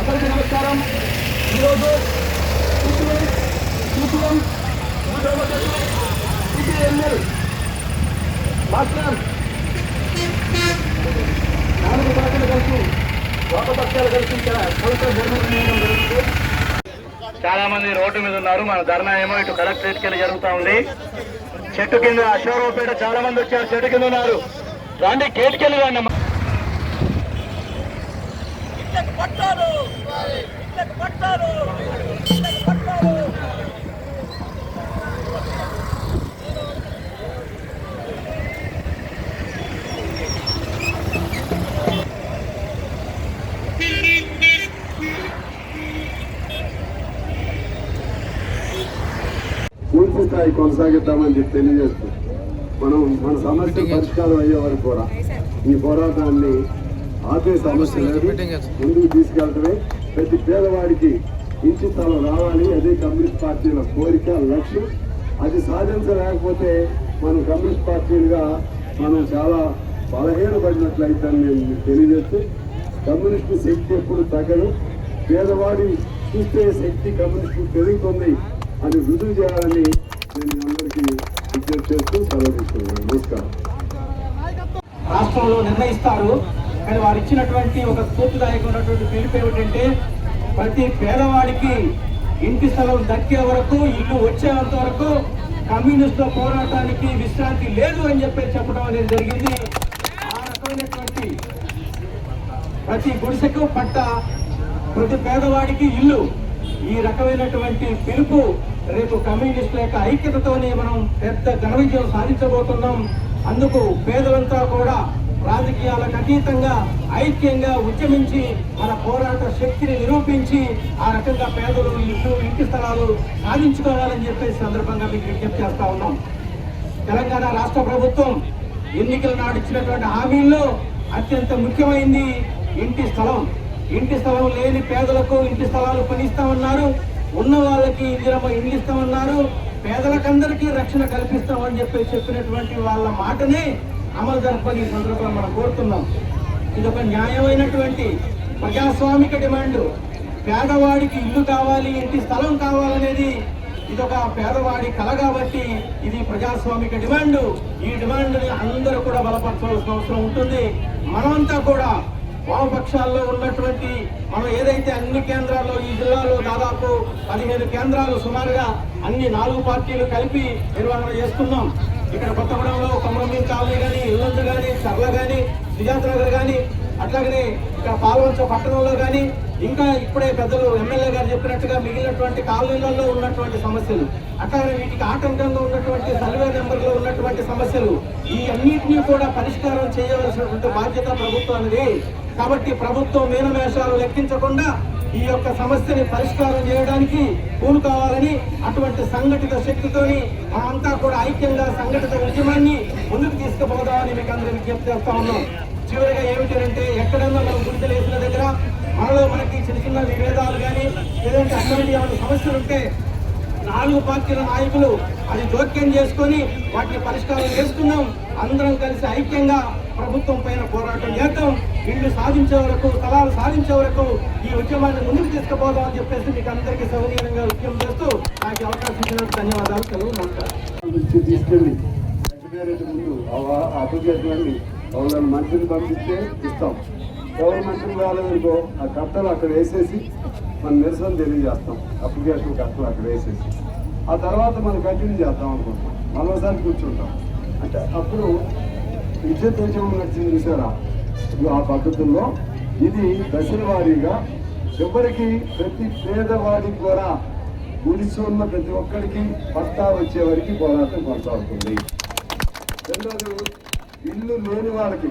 అందరికీ నమస్కారం. ఈరోజు సిపిఎం సిపిఎంఎల్ మాస్టర్ 4 పార్టీలు కలిసి వామపక్షాలు కలిసి కలెక్టర్ ధర్మ నిర్ణయం జరుగుతుంది. చాలా మంది రోడ్డు మీద ఉన్నారు. మన ధర్నా ఏమో ఇటు కలెక్టరేట్ కింద జరుగుతూ ఉంది. చెట్టు కింద అశోరావుపేట చాలా మంది వచ్చారు, చెట్టు కింద ఉన్నారు. రాండి గేట్ కింద రండి. పూర్తి స్థాయి కొనసాగిద్దామని చెప్పి తెలియజేస్తూ మన సమస్య పరిష్కారం అయ్యే వరకు కూడా ఈ పోరాటాన్ని ఆపే సమస్య లేదు, ముందుకు తీసుకెళ్తమే. ప్రతి పేదవాడికి ఇంటి స్థలం రావాలి, అదే కమ్యూనిస్ట్ పార్టీల కోరిక, లక్ష్యం. అది సాధించలేకపోతే మనం కమ్యూనిస్ట్ పార్టీలుగా మనం చాలా బలహీనపడినట్లయితే నేను తెలియజేస్తూ, కమ్యూనిస్టు శక్తి ఎప్పుడు తగ్గదు. పేదవాడి చూస్తే శక్తి కమ్యూనిస్టు పెరుగుతుంది అని రుజువు చేయాలని నేను అందరికీ విజ్ఞప్తి చేస్తూ సెలవు తీసుకున్నాను. నమస్కారం. రాష్ట్రంలో నిర్ణయిస్తారు, కానీ వారు ఇచ్చినటువంటి ఒక స్ఫూర్తిదాయకమైనటువంటి పిలుపు ఏమిటంటే ప్రతి పేదవాడికి ఇంటి స్థలం దక్కే వరకు, ఇల్లు వచ్చేంత వరకు కమ్యూనిస్టుల పోరాటానికి విశ్రాంతి లేదు అని చెప్పడం అనేది జరిగింది. ఆ రకమైనటువంటి ప్రతి గుడిసెకు పట్ట, ప్రతి పేదవాడికి ఇల్లు, ఈ రకమైనటువంటి పిలుపు రేపు కమ్యూనిస్టుల యొక్క ఐక్యతతోనే మనం పెద్ద ఘన విజయం సాధించబోతున్నాం. అందుకు పేదలంతా కూడా రాజకీయాలకు అతీతంగా ఐక్యంగా ఉద్యమించి మన పోరాట శక్తిని నిరూపించి ఆ రకంగా పేదలు ఇల్లు, ఇంటి స్థలాలు సాధించుకోవాలని చెప్పేసి సందర్భంగా మీకు విజ్ఞప్తి చేస్తా ఉన్నాం. తెలంగాణ రాష్ట్ర ప్రభుత్వం ఎన్నికల నాడు ఇచ్చినటువంటి హామీల్లో అత్యంత ముఖ్యమైనది ఇంటి స్థలం. ఇంటి స్థలం లేని పేదలకు ఇంటి స్థలాలు పనిస్తామన్నారు, ఉన్న వాళ్ళకి ఇల్లు ఇస్తామన్నారు, పేదలకందరికీ రక్షణ కల్పిస్తామని చెప్పినటువంటి వాళ్ళ మాటనే అమలు జరపని ఈ సందర్భంగా మనం కోరుతున్నాం. ఇది ఒక న్యాయమైనటువంటి ప్రజాస్వామిక డిమాండ్. పేదవాడికి ఇల్లు కావాలి, ఇంటి స్థలం కావాలనేది ఇదొక పేదవాడి కళ కాబట్టి ఇది ప్రజాస్వామిక డిమాండ్. ఈ డిమాండ్ని అందరూ కూడా బలపరచవలసిన అవసరం ఉంటుంది. మనమంతా కూడా వామపక్షాల్లో ఉన్నటువంటి మనం ఏదైతే అన్ని కేంద్రాల్లో ఈ జిల్లాలో దాదాపు 15 కేంద్రాలు సుమారుగా అన్ని 4 పార్టీలు కలిపి నిర్వహణ చేస్తున్నాం. ఇక్కడ కొత్తగూడెంలో కొమరంభీం కాలనీ కానీ, ఇల్లందు కానీ, చర్ల కానీ, సుజాత నగర్ కానీ, అట్లాగనే ఇక్కడ పాల్వంచ పట్టణంలో కానీ, ఇంకా ఇప్పుడే పెద్దలు ఎమ్మెల్యే గారు చెప్పినట్టుగా మిగిలినటువంటి కాలనీలలో ఉన్నటువంటి సమస్యలు, అట్లాగే వీటికి ఆటంకంగా ఉన్నటువంటి సర్వే నెంబర్లో ఉన్నటువంటి సమస్యలు, ఈ అన్నింటినీ కూడా పరిష్కారం చేయవలసినటువంటి బాధ్యత ప్రభుత్వానికి. కాబట్టి ప్రభుత్వం మీనమేషాలు లెక్కించకుండా ఈ యొక్క సమస్యని పరిష్కారం చేయడానికి పూను కావాలని, అటువంటి సంఘటిత శక్తితోని మనమంతా కూడా ఐక్యంగా సంఘటిత ఉద్యమాన్ని ముందుకు తీసుకుపోదామని మీకు అందరూ విజ్ఞప్తి చేస్తా ఉన్నాం. చివరిగా ఏమిటంటే ఎక్కడన్నా మనం గుర్తులు వేసిన దగ్గర మనకి చిన్న చిన్న విభేదాలు కానీ లేదంటే అటువంటి ఏమైనా సమస్యలు ఉంటే 4 పార్టీల నాయకులు అది జోక్యం చేసుకొని వాటిని పరిష్కారం చేసుకుందాం. అందరం కలిసి ఐక్యంగా ప్రభుత్వం పైన పోరాటం చేద్దాం. ఇల్లు సాధించే వరకు, స్థలాలు సాధించే వరకు ఈ ఉద్యమాన్ని ముందుకు తీసుకుపోదాం అని చెప్పేసి మీకు అందరికీ సౌకర్యంగా ఉద్యమం చేస్తూ నాకు అవకాశం ఇచ్చినందుకు ధన్యవాదాలు. సెలవు, నమస్కారం. తీసుకెళ్ళి ముందు అప్లికేషన్ వాళ్ళని మనుషులు పంపిస్తే ఇస్తాం. ఎవరు మనుషులు రాలేదనుకో ఆ కట్టలు అక్కడ వేసేసి మనం నిరసన తెలియజేస్తాం. అప్లికేషన్ కట్టలు అక్కడ వేసేసి ఆ తర్వాత మనం కంటిన్యూ చేద్దాం అనుకుంటాం. మరోసారి కూర్చుంటాం. అంటే అప్పుడు విద్యుత్ ఉద్యమం నడిచింది చూసారా ఆ పద్ధతుల్లో. ఇది దశల వారీగా చివరికి ప్రతి పేదవాడికి కూడా గుడిసి ఉన్న ప్రతి ఒక్కరికి పట్టా వచ్చే వరకు పోరాటం కొనసాగుతుంది. రెండోది ఇల్లు లేని వాళ్ళకి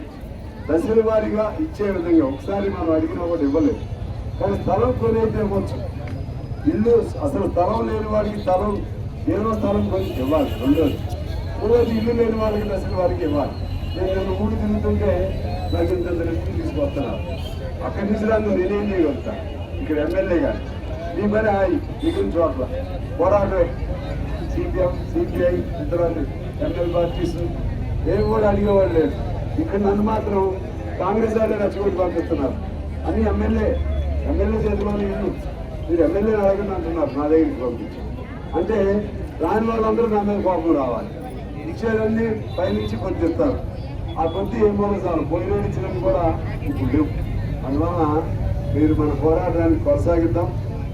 దశల వారీగా ఇచ్చే విధంగా ఒకసారి మనం అడిగినా కూడా ఇవ్వలేదు, కానీ స్థలం కొనైతే ఇవ్వచ్చు. ఇల్లు అసలు స్థలం లేని వాడికి ఏదో స్థలం కొని ఇవ్వాలి. మూడోది ఇల్లు లేని వాళ్ళకి దశల వారికి ఇవ్వాలి. నేను ఊరు తిరుగుతుంటే నాకు ఇంత రెస్పీ తీసుకొస్తున్నాను. అక్కడి నుంచి నన్ను నేనేం చేయగలుగుతాను. ఇక్కడ ఎమ్మెల్యే గారు ఈ మరి మిగిలిన చోట్ల పోరాటం సిపిఎం, సిపిఐ, ఇతర ఎమ్మెల్యే పార్టీస్ ఏమి కూడా అడిగేవాడు లేదు. ఇక్కడ నన్ను మాత్రం కాంగ్రెస్ వాళ్ళే రెచ్చగొట్టి పంపిస్తున్నారు. అన్ని ఎమ్మెల్యే ఎమ్మెల్యే చేతిలోని ఇల్లు మీరు ఎమ్మెల్యేని అడగండి అంటున్నారు నా దగ్గరికి పంపించి. అంటే రాని వాళ్ళందరూ నా మీద కోపం రావాలి. ఇచ్చేదన్నీ పైనుంచి కొద్ది ఇస్తారు, ఆ కొద్ది ఏమో చాలు పోయిన ఇచ్చినట్టు కూడా ఇప్పుడు లేవు. అందువలన మీరు మన పోరాటాన్ని కొనసాగిద్దాం.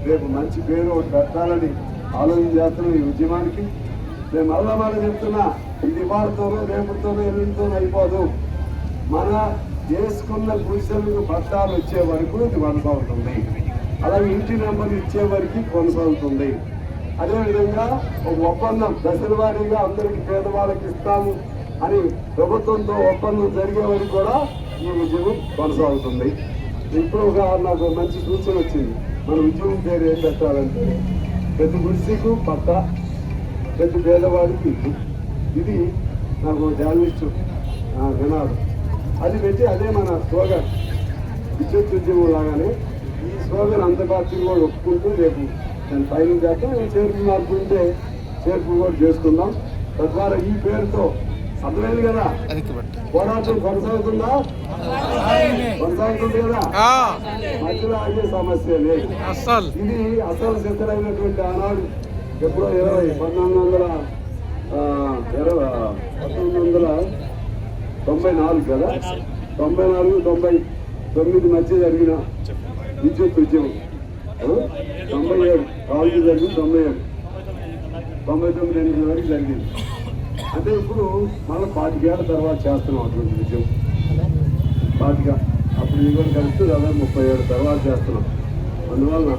రేపు మంచి పేరు ఒకటి పెట్టాలని ఆలోచన చేస్తున్నాం ఈ ఉద్యమానికి. నేను మళ్ళా చెప్తున్నా, ఇది వారితోనో రేపుతోనో ఎల్లుండితోనో అయిపోదు. మన చేసుకున్న గుడిసెలకు పట్టాలు వచ్చే వరకు ఇది కొనసాగుతుంది. అలాగే ఇంటి నెంబర్లు ఇచ్చే వరకు కొనసాగుతుంది. అదేవిధంగా ఒక ఒప్పందం దశల వారీగా అందరికీ పేదవాళ్ళకి ఇస్తాము అని ప్రభుత్వంతో ఒప్పందం జరిగే వరకు కూడా ఈ ఉద్యమం కొనసాగుతుంది. ఇప్పుడు నాకు మంచి సూచన వచ్చింది. మన ఉద్యమం పేరు ఏం పెట్టాలంటే ప్రతి గుడిసెకు పట్ట, ప్రతి పేదవాడికి ఇల్లు. ఇది నాకు జర్నలిస్టు వినాడు అది పెట్టి అదే మన స్లోగన్. విద్యుత్ ఉద్యమం లాగానే ఈ స్లోగన్ అంత పార్టీలు కూడా ఒప్పుకుంటూ రేపు దాన్ని ఫైనల్ చేద్దాం. చేర్పు మార్పు ఉంటే చేర్పు కూడా చేసుకుందాం. తద్వారా ఈ పేరుతో అర్థమైంది కదా, పోరాటం కొనసాగుతుందా? కొనసాగుతుంది కదా, మధ్యలో ఆగే సమస్య లేదు. ఇది అసలు సిద్ధమైనటువంటి ఆనాడు ఎప్పుడో 1994 కదా, 94-99 మధ్య జరిగిన విద్యుత్ ఉద్యమం. 97 కాలేజీ జరిగింది, 99 ఎనిమిది వరకు జరిగింది. అంటే ఇప్పుడు మళ్ళీ 25 ఏళ్ళ తర్వాత చేస్తున్నాం అటువంటి విజయం. 25 అప్పుడు ఇవన్నీ కలిసి దాదాపు 30 ఏళ్ళ తర్వాత చేస్తున్నాం. అందువల్ల